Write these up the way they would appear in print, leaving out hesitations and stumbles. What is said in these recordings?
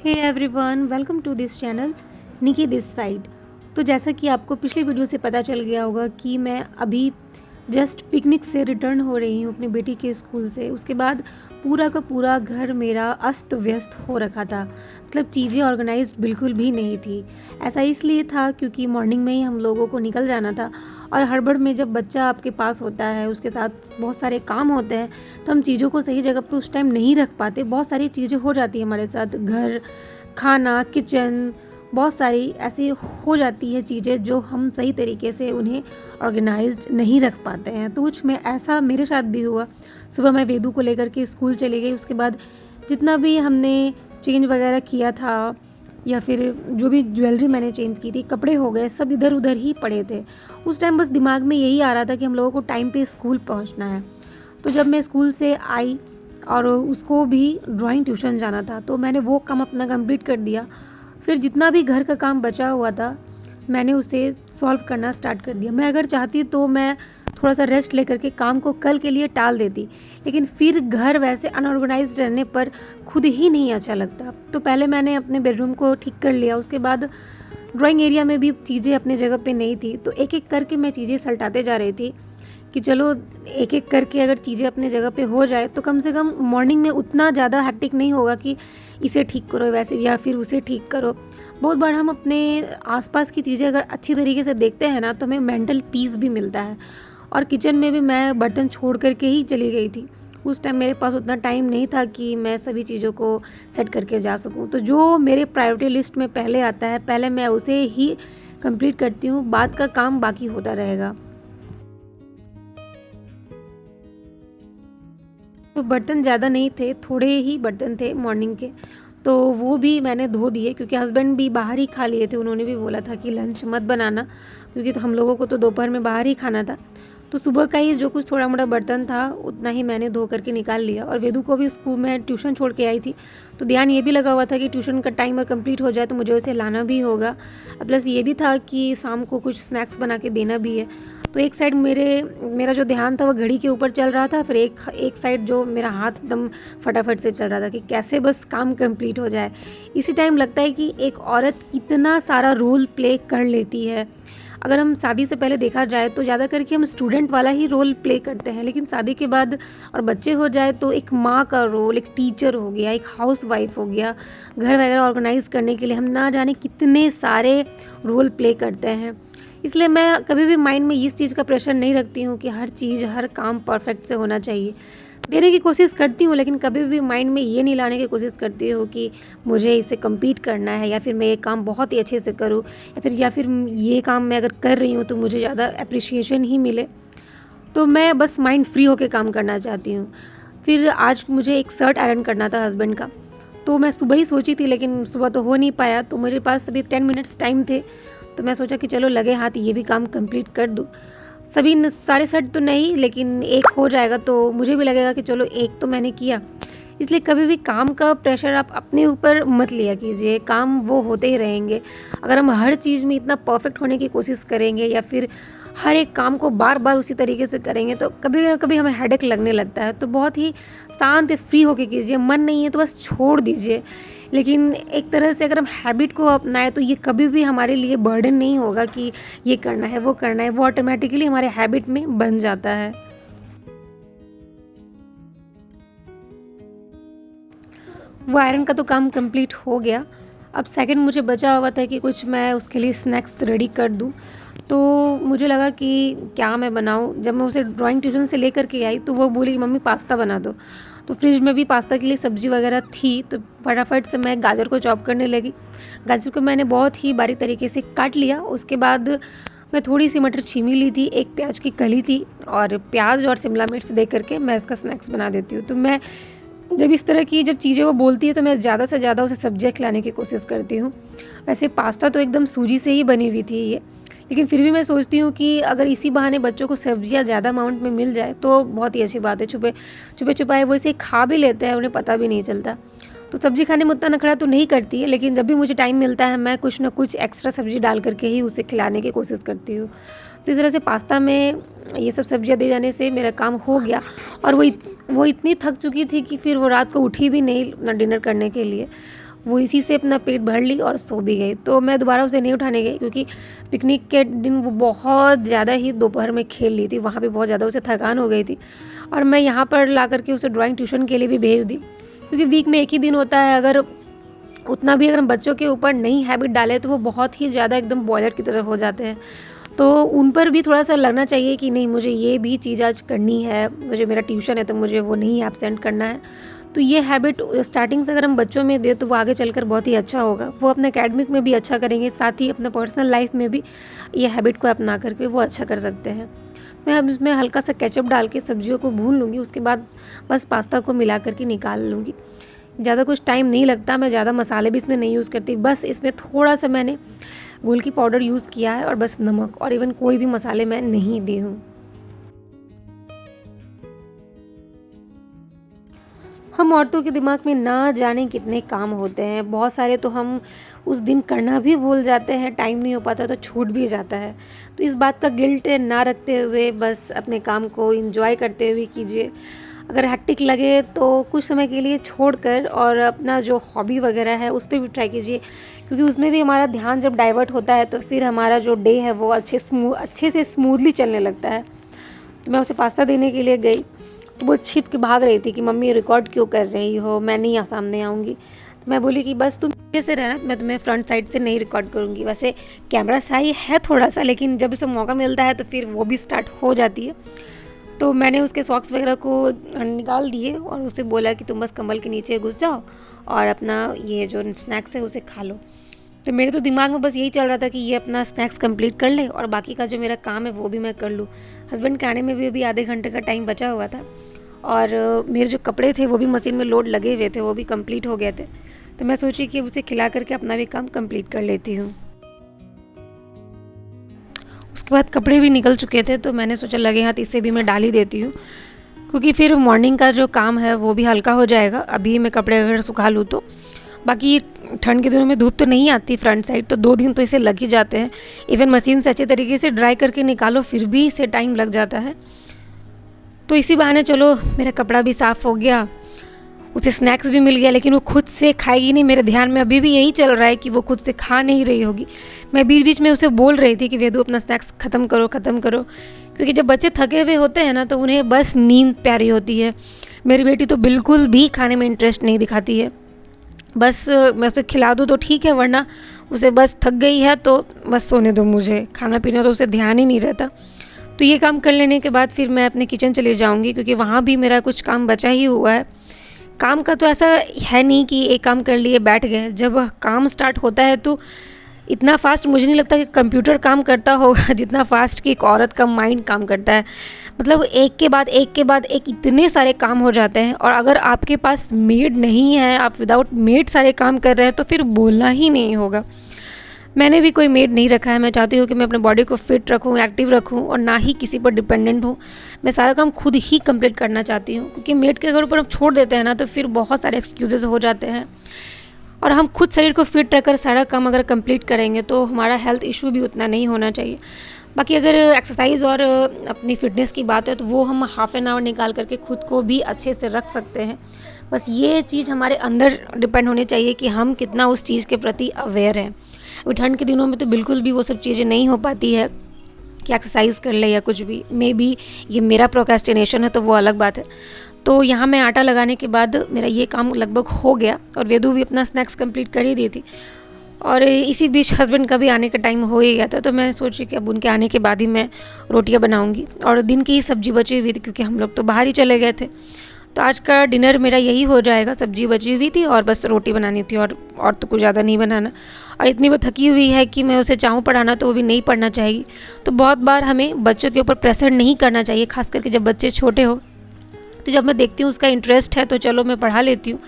Hey everyone, welcome to this channel Nikki this side. तो जैसा कि आपको पिछली वीडियो से पता चल गया होगा कि मैं अभी जस्ट पिकनिक से रिटर्न हो रही हूँ अपनी बेटी के स्कूल से। उसके बाद पूरा का पूरा घर मेरा अस्त व्यस्त हो रखा था, मतलब चीज़ें ऑर्गेनाइज्ड बिल्कुल भी नहीं थी। ऐसा इसलिए था क्योंकि मॉर्निंग में ही हम लोगों को निकल जाना था और हड़बड़ में जब बच्चा आपके पास होता है, उसके साथ बहुत सारे काम होते हैं, तो हम चीज़ों को सही जगह पर उस टाइम नहीं रख पाते। बहुत सारी चीज़ें हो जाती है हमारे साथ, घर, खाना, किचन, बहुत सारी ऐसी हो जाती है चीज़ें जो हम सही तरीके से उन्हें ऑर्गेनाइज्ड नहीं रख पाते हैं। तो कुछ में ऐसा मेरे साथ भी हुआ। सुबह मैं वेदू को लेकर के स्कूल चली गई। उसके बाद जितना भी हमने चेंज वगैरह किया था या फिर जो भी ज्वेलरी मैंने चेंज की थी, कपड़े हो गए, सब इधर उधर ही पड़े थे। उस टाइम बस दिमाग में यही आ रहा था कि हम लोगों को टाइम पे स्कूल पहुंचना है। तो जब मैं स्कूल से आई और उसको भी ड्राइंग ट्यूशन जाना था, तो मैंने वो काम अपना कंप्लीट कर दिया। फिर जितना भी घर का काम बचा हुआ था मैंने उसे सॉल्व करना स्टार्ट कर दिया। मैं अगर चाहती तो मैं थोड़ा सा रेस्ट लेकर के काम को कल के लिए टाल देती, लेकिन फिर घर वैसे अनऑर्गेनाइज्ड रहने पर खुद ही नहीं अच्छा लगता। तो पहले मैंने अपने बेडरूम को ठीक कर लिया। उसके बाद ड्राइंग एरिया में भी चीज़ें अपनी जगह पे नहीं थी, तो एक एक करके मैं चीज़ें सल्टाते जा रही थी कि चलो एक एक करके अगर चीज़ें अपने जगह पे हो जाए तो कम से कम मॉर्निंग में उतना ज़्यादा हैक्टिक नहीं होगा कि इसे ठीक करो वैसे या फिर उसे ठीक करो। बहुत बार हम अपने आसपास की चीज़ें अगर अच्छी तरीके से देखते हैं ना, तो हमें मेंटल पीस भी मिलता है। और किचन में भी मैं बर्तन छोड़ करके ही चली गई थी। उस टाइम मेरे पास उतना टाइम नहीं था कि मैं सभी चीज़ों को सेट करके जा सकूं। तो जो मेरे प्रायोरिटी लिस्ट में पहले आता है, पहले मैं उसे ही कंप्लीट करती हूँ, बाद का काम बाकी होता रहेगा। तो बर्तन ज़्यादा नहीं थे, थोड़े ही बर्तन थे मॉर्निंग के, तो वो भी मैंने धो दिए क्योंकि हस्बैंड भी बाहर ही खा लिए थे। उन्होंने भी बोला था कि लंच मत बनाना, क्योंकि तो हम लोगों को तो दोपहर में बाहर ही खाना था। तो सुबह का ही जो कुछ थोड़ा मोड़ा बर्तन था उतना ही मैंने धो करके निकाल लिया। और वेदू को भी स्कूल में ट्यूशन छोड़ के आई थी, तो ध्यान ये भी लगा हुआ था कि ट्यूशन का टाइम कंप्लीट हो जाए तो मुझे उसे लाना भी होगा। प्लस ये भी था कि शाम को कुछ स्नैक्स बना के देना भी है। तो एक साइड मेरा जो ध्यान था वो घड़ी के ऊपर चल रहा था, फिर एक साइड जो मेरा हाथ एकदम फटाफट से चल रहा था कि कैसे बस काम कंप्लीट हो जाए। इसी टाइम लगता है कि एक औरत कितना सारा रोल प्ले कर लेती है। अगर हम शादी से पहले देखा जाए तो ज़्यादा करके हम स्टूडेंट वाला ही रोल प्ले करते हैं, लेकिन शादी के बाद और बच्चे हो जाए तो एक माँ का रोल, एक टीचर हो गया, एक हाउस वाइफ हो गया, घर वगैरह ऑर्गेनाइज करने के लिए हम ना जाने कितने सारे रोल प्ले करते हैं। इसलिए मैं कभी भी माइंड में इस चीज़ का प्रेशर नहीं रखती हूँ कि हर चीज़ हर काम परफेक्ट से होना चाहिए। देने की कोशिश करती हूँ, लेकिन कभी भी माइंड में ये नहीं लाने की कोशिश करती हूँ कि मुझे इसे कंप्लीट करना है या फिर मैं ये काम बहुत ही अच्छे से करूँ या फिर ये काम मैं अगर कर रही हूँ तो मुझे ज़्यादा अप्रिशिएशन ही मिले। तो मैं बस माइंड फ्री होकर काम करना चाहती हूँ। फिर आज मुझे एक शर्ट आयरन करना था हस्बैंड का, तो मैं सुबह ही सोची थी लेकिन सुबह तो हो नहीं पाया। तो मेरे पास अभी 10 मिनट्स टाइम थे, तो मैं सोचा कि चलो लगे हाथ ये भी काम कंप्लीट कर दूँ। सारे सेट तो नहीं, लेकिन एक हो जाएगा तो मुझे भी लगेगा कि चलो एक तो मैंने किया। इसलिए कभी भी काम का प्रेशर आप अपने ऊपर मत लिया कीजिए, काम वो होते ही रहेंगे। अगर हम हर चीज़ में इतना परफेक्ट होने की कोशिश करेंगे या फिर हर एक काम को बार बार उसी तरीके से करेंगे तो कभी ना कभी हमें हेडेक लगने लगता है। तो बहुत ही शांत फ्री होके कीजिए, मन नहीं है तो बस छोड़ दीजिए। लेकिन एक तरह से अगर हम हैबिट को अपनाएं तो ये कभी भी हमारे लिए बर्डन नहीं होगा कि ये करना है वो करना है, वो ऑटोमेटिकली हमारे हैबिट में बन जाता है। वो आयरन का तो काम कंप्लीट हो गया। अब सेकंड मुझे बचा हुआ था कि कुछ मैं उसके लिए स्नैक्स रेडी कर दूँ। तो मुझे लगा कि क्या मैं बनाऊँ। जब मैं उसे ड्राइंग ट्यूशन से लेकर के आई तो वो बोली कि मम्मी पास्ता बना दो। तो फ्रिज में भी पास्ता के लिए सब्ज़ी वगैरह थी, तो फटाफट से मैं गाजर को चॉप करने लगी। गाजर को मैंने बहुत ही बारीक तरीके से काट लिया। उसके बाद मैं थोड़ी सी मटर छीमी ली थी, एक प्याज की कली थी और प्याज और शिमला मिर्च दे करके मैं इसका स्नैक्स बना देती हूँ। तो मैं जब इस तरह की जब चीज़ें वो बोलती है तो मैं ज़्यादा से ज़्यादा उसे सब्जियाँ खिलाने की कोशिश करती हूँ। वैसे पास्ता तो एकदम सूजी से ही बनी हुई थी ये, लेकिन फिर भी मैं सोचती हूँ कि अगर इसी बहाने बच्चों को सब्जियाँ ज़्यादा अमाउंट में मिल जाए तो बहुत ही अच्छी बात है। छुपे छुपाए वो इसे खा भी लेते हैं, उन्हें पता भी नहीं चलता। तो सब्ज़ी खाने में उतना नखरा तो नहीं करती है, लेकिन जब भी मुझे टाइम मिलता है मैं कुछ ना कुछ एक्स्ट्रा सब्ज़ी डाल करके ही उसे खिलाने की कोशिश करती हूँ। तो इस तरह से पास्ता में ये सब सब्जियाँ दे जाने से मेरा काम हो गया। और वो इतनी थक चुकी थी कि फिर वो रात को उठी भी नहीं ना डिनर करने के लिए। वो इसी से अपना पेट भर ली और सो भी गई। तो मैं दोबारा उसे नहीं उठाने गई क्योंकि पिकनिक के दिन वो बहुत ज़्यादा ही दोपहर में खेल ली थी, वहाँ पे बहुत ज़्यादा उसे थकान हो गई थी। और मैं यहाँ पर ला करके उसे ड्राइंग ट्यूशन के लिए भी भेज दी, क्योंकि वीक में एक ही दिन होता है। अगर उतना भी अगर हम बच्चों के ऊपर नई हैबिट डालें तो वो बहुत ही ज़्यादा एकदम बॉयलर की तरह हो जाते हैं। तो उन पर भी थोड़ा सा लगना चाहिए कि नहीं, मुझे ये भी चीज़ आज करनी है, मुझे मेरा ट्यूशन है तो मुझे वो नहीं एब्सेंट करना है। तो ये हैबिट स्टार्टिंग से अगर हम बच्चों में दें तो वो आगे चलकर बहुत ही अच्छा होगा। वो अपने एकेडमिक में भी अच्छा करेंगे, साथ ही अपना पर्सनल लाइफ में भी ये हैबिट को अपना करके वो अच्छा कर सकते हैं। मैं अब इसमें हल्का सा केचप डाल के सब्जियों को भून लूँगी, उसके बाद बस पास्ता को मिला करके निकाल लूँगी। ज़्यादा कुछ टाइम नहीं लगता, मैं ज़्यादा मसाले भी इसमें नहीं यूज़ करती, बस इसमें थोड़ा सा मैंने गोलकी पाउडर यूज़ किया है और बस नमक, और इवन कोई भी मसाले मैं नहीं दी हूँ। हम औरतों के दिमाग में ना जाने कितने काम होते हैं, बहुत सारे तो हम उस दिन करना भी भूल जाते हैं, टाइम नहीं हो पाता तो छूट भी जाता है। तो इस बात का गिल्ट ना रखते हुए बस अपने काम को एंजॉय करते हुए कीजिए। अगर हेक्टिक लगे तो कुछ समय के लिए छोड़कर और अपना जो हॉबी वगैरह है उस पे भी ट्राई कीजिए, क्योंकि उसमें भी हमारा ध्यान जब डाइवर्ट होता है तो फिर हमारा जो डे है वो अच्छे से स्मूथली चलने लगता है। तो मैं उसे पास्ता देने के लिए गई तो वो छिप के भाग रही थी कि मम्मी रिकॉर्ड क्यों कर रही हो, मैं नहीं सामने आऊँगी। तो मैं बोली कि बस तुम पीछे से रहना, मैं तुम्हें फ्रंट साइड से नहीं रिकॉर्ड करूँगी। वैसे कैमरा शाई है थोड़ा सा, लेकिन जब उसे मौका मिलता है तो फिर वो भी स्टार्ट हो जाती है। तो मैंने उसके सॉक्स वगैरह को निकाल दिए और उसे बोला कि तुम बस कंबल के नीचे घुस जाओ और अपना ये जो स्नैक्स है उसे खा लो। तो मेरे तो दिमाग में बस यही चल रहा था कि ये अपना स्नैक्स कंप्लीट कर ले और बाकी का जो मेरा काम है वो भी मैं कर लूँ। हस्बैंड के आने में भी अभी आधे घंटे का टाइम बचा हुआ था और मेरे जो कपड़े थे वो भी मशीन में लोड लगे हुए थे, वो भी कंप्लीट हो गए थे। तो मैं सोची कि उसे खिला करके अपना भी काम कंप्लीट कर लेती हूँ। उसके बाद कपड़े भी निकल चुके थे तो मैंने सोचा लगे हाथ इसे भी मैं डाल ही देती हूँ, क्योंकि फिर मॉर्निंग का जो काम है वो भी हल्का हो जाएगा। अभी मैं कपड़े अगर सुखा लूँ तो बाकी ठंड के दिनों में धूप तो नहीं आती फ्रंट साइड, तो 2 दिन तो इसे लग ही जाते हैं। इवन मशीन से अच्छे तरीके से ड्राई करके निकालो फिर भी इसे टाइम लग जाता है। तो इसी बहाने चलो मेरा कपड़ा भी साफ़ हो गया, उसे स्नैक्स भी मिल गया, लेकिन वो खुद से खाएगी नहीं। मेरे ध्यान में अभी भी यही चल रहा है कि वो खुद से खा नहीं रही होगी। मैं बीच बीच में उसे बोल रही थी कि वेदू अपना स्नैक्स ख़त्म करो, क्योंकि जब बच्चे थके हुए होते हैं ना तो उन्हें बस नींद प्यारी होती है। मेरी बेटी तो बिल्कुल भी खाने में इंटरेस्ट नहीं दिखाती है। बस मैं उसे खिला दूँ तो ठीक है, वरना उसे बस थक गई है तो बस सोने दो, मुझे खाना पीना तो उसे ध्यान ही नहीं रहता। तो ये काम कर लेने के बाद फिर मैं अपने किचन चली जाऊँगी, क्योंकि वहाँ भी मेरा कुछ काम बचा ही हुआ है। काम का तो ऐसा है नहीं कि एक काम कर लिए बैठ गए। जब काम स्टार्ट होता है तो इतना फास्ट मुझे नहीं लगता कि कंप्यूटर काम करता होगा जितना फास्ट कि एक औरत का माइंड काम करता है। मतलब एक के बाद एक इतने सारे काम हो जाते हैं, और अगर आपके पास मेड नहीं है, आप विदाउट मेड सारे काम कर रहे हैं तो फिर बोलना ही नहीं होगा। मैंने भी कोई मेड नहीं रखा है। मैं चाहती हूँ कि मैं अपने बॉडी को फिट रखूँ, एक्टिव रखूँ और ना ही किसी पर डिपेंडेंट हूँ। मैं सारा काम खुद ही कंप्लीट करना चाहती हूँ, क्योंकि मेड के घर ऊपर हम छोड़ देते हैं ना तो फिर बहुत सारे एक्सक्यूजेस हो जाते हैं। और हम खुद शरीर को फिट रखकर सारा काम अगर कंप्लीट करेंगे तो हमारा हेल्थ इशू भी उतना नहीं होना चाहिए। बाकी अगर एक्सरसाइज और अपनी फ़िटनेस की बात है तो वो हम हाफ़ एन आवर निकाल करके खुद को भी अच्छे से रख सकते हैं। बस ये चीज़ हमारे अंदर डिपेंड होनी चाहिए कि हम कितना उस चीज़ के प्रति अवेयर हैं। अभी ठंड के दिनों में तो बिल्कुल भी वो सब चीज़ें नहीं हो पाती है कि एक्सरसाइज कर ले या कुछ भी। मे बी ये मेरा प्रोक्रेस्टिनेशन है तो वो अलग बात है। तो यहाँ मैं आटा लगाने के बाद मेरा ये काम लगभग हो गया और वेदू भी अपना स्नैक्स कंप्लीट कर ही दी थी, और इसी बीच हस्बैंड का भी आने का टाइम हो ही गया था। तो मैं सोची कि अब उनके आने के बाद ही मैं रोटियां बनाऊंगी, और दिन की ही सब्जी बची हुई थी क्योंकि हम लोग तो बाहर ही चले गए थे। तो आज का डिनर मेरा यही हो जाएगा, सब्जी बची हुई थी और बस रोटी बनानी थी, और तो कुछ ज़्यादा नहीं बनाना। और इतनी वो थकी हुई है कि मैं उसे चाहूँ पढ़ाना तो वो भी नहीं पढ़ना चाहेगी। तो बहुत बार हमें बच्चों के ऊपर प्रेशर नहीं करना चाहिए, खास करके जब बच्चे छोटे हो। तो जब मैं देखती हूँ उसका इंटरेस्ट है तो चलो मैं पढ़ा लेती हूँ,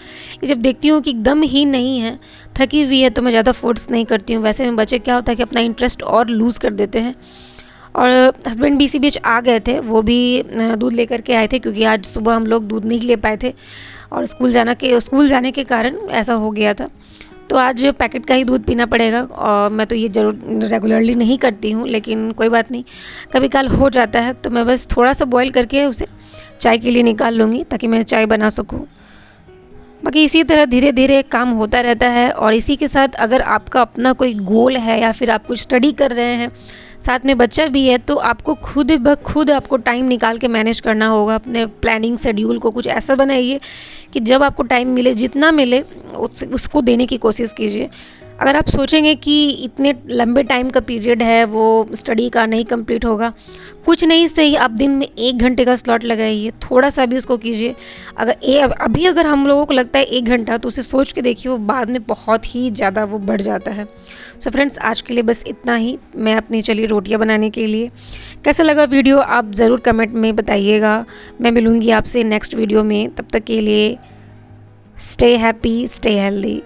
जब देखती हूँ कि एकदम ही नहीं है, थकी हुई है, तो मैं ज़्यादा फोर्स नहीं करती हूँ। वैसे में बच्चे क्या होता है कि अपना इंटरेस्ट और लूज़ कर देते हैं। और हस्बैंड भी इसी बीच आ गए थे, वो भी दूध लेकर के आए थे, क्योंकि आज सुबह हम लोग दूध नहीं ले पाए थे और स्कूल जाने के कारण ऐसा हो गया था। तो आज पैकेट का ही दूध पीना पड़ेगा, और मैं तो ये ज़रूर रेगुलरली नहीं करती हूँ, लेकिन कोई बात नहीं, कभी काल हो जाता है। तो मैं बस थोड़ा सा बॉईल करके उसे चाय के लिए निकाल लूँगी ताकि मैं चाय बना सकूँ। बाकी इसी तरह धीरे धीरे काम होता रहता है। और इसी के साथ अगर आपका अपना कोई गोल है या फिर आप कुछ स्टडी कर रहे हैं, साथ में बच्चा भी है, तो आपको खुद ब खुद आपको टाइम निकाल के मैनेज करना होगा। अपने प्लानिंग शेड्यूल को कुछ ऐसा बनाइए कि जब आपको टाइम मिले, जितना मिले उसको देने की कोशिश कीजिए। अगर आप सोचेंगे कि इतने लंबे टाइम का पीरियड है वो स्टडी का नहीं कंप्लीट होगा, कुछ नहीं सही आप दिन में 1 घंटे का स्लॉट लगाइए, थोड़ा सा भी उसको कीजिए। अभी अगर हम लोगों को लगता है 1 घंटा, तो उसे सोच के देखिए वो बाद में बहुत ही ज़्यादा वो बढ़ जाता है। सो फ्रेंड्स, आज के लिए बस इतना ही। मैं अपनी चली रोटियां बनाने के लिए। कैसा लगा वीडियो आप ज़रूर कमेंट में बताइएगा। मैं मिलूँगी आपसे नेक्स्ट वीडियो में, तब तक के लिए स्टे हैप्पी, स्टे हेल्दी।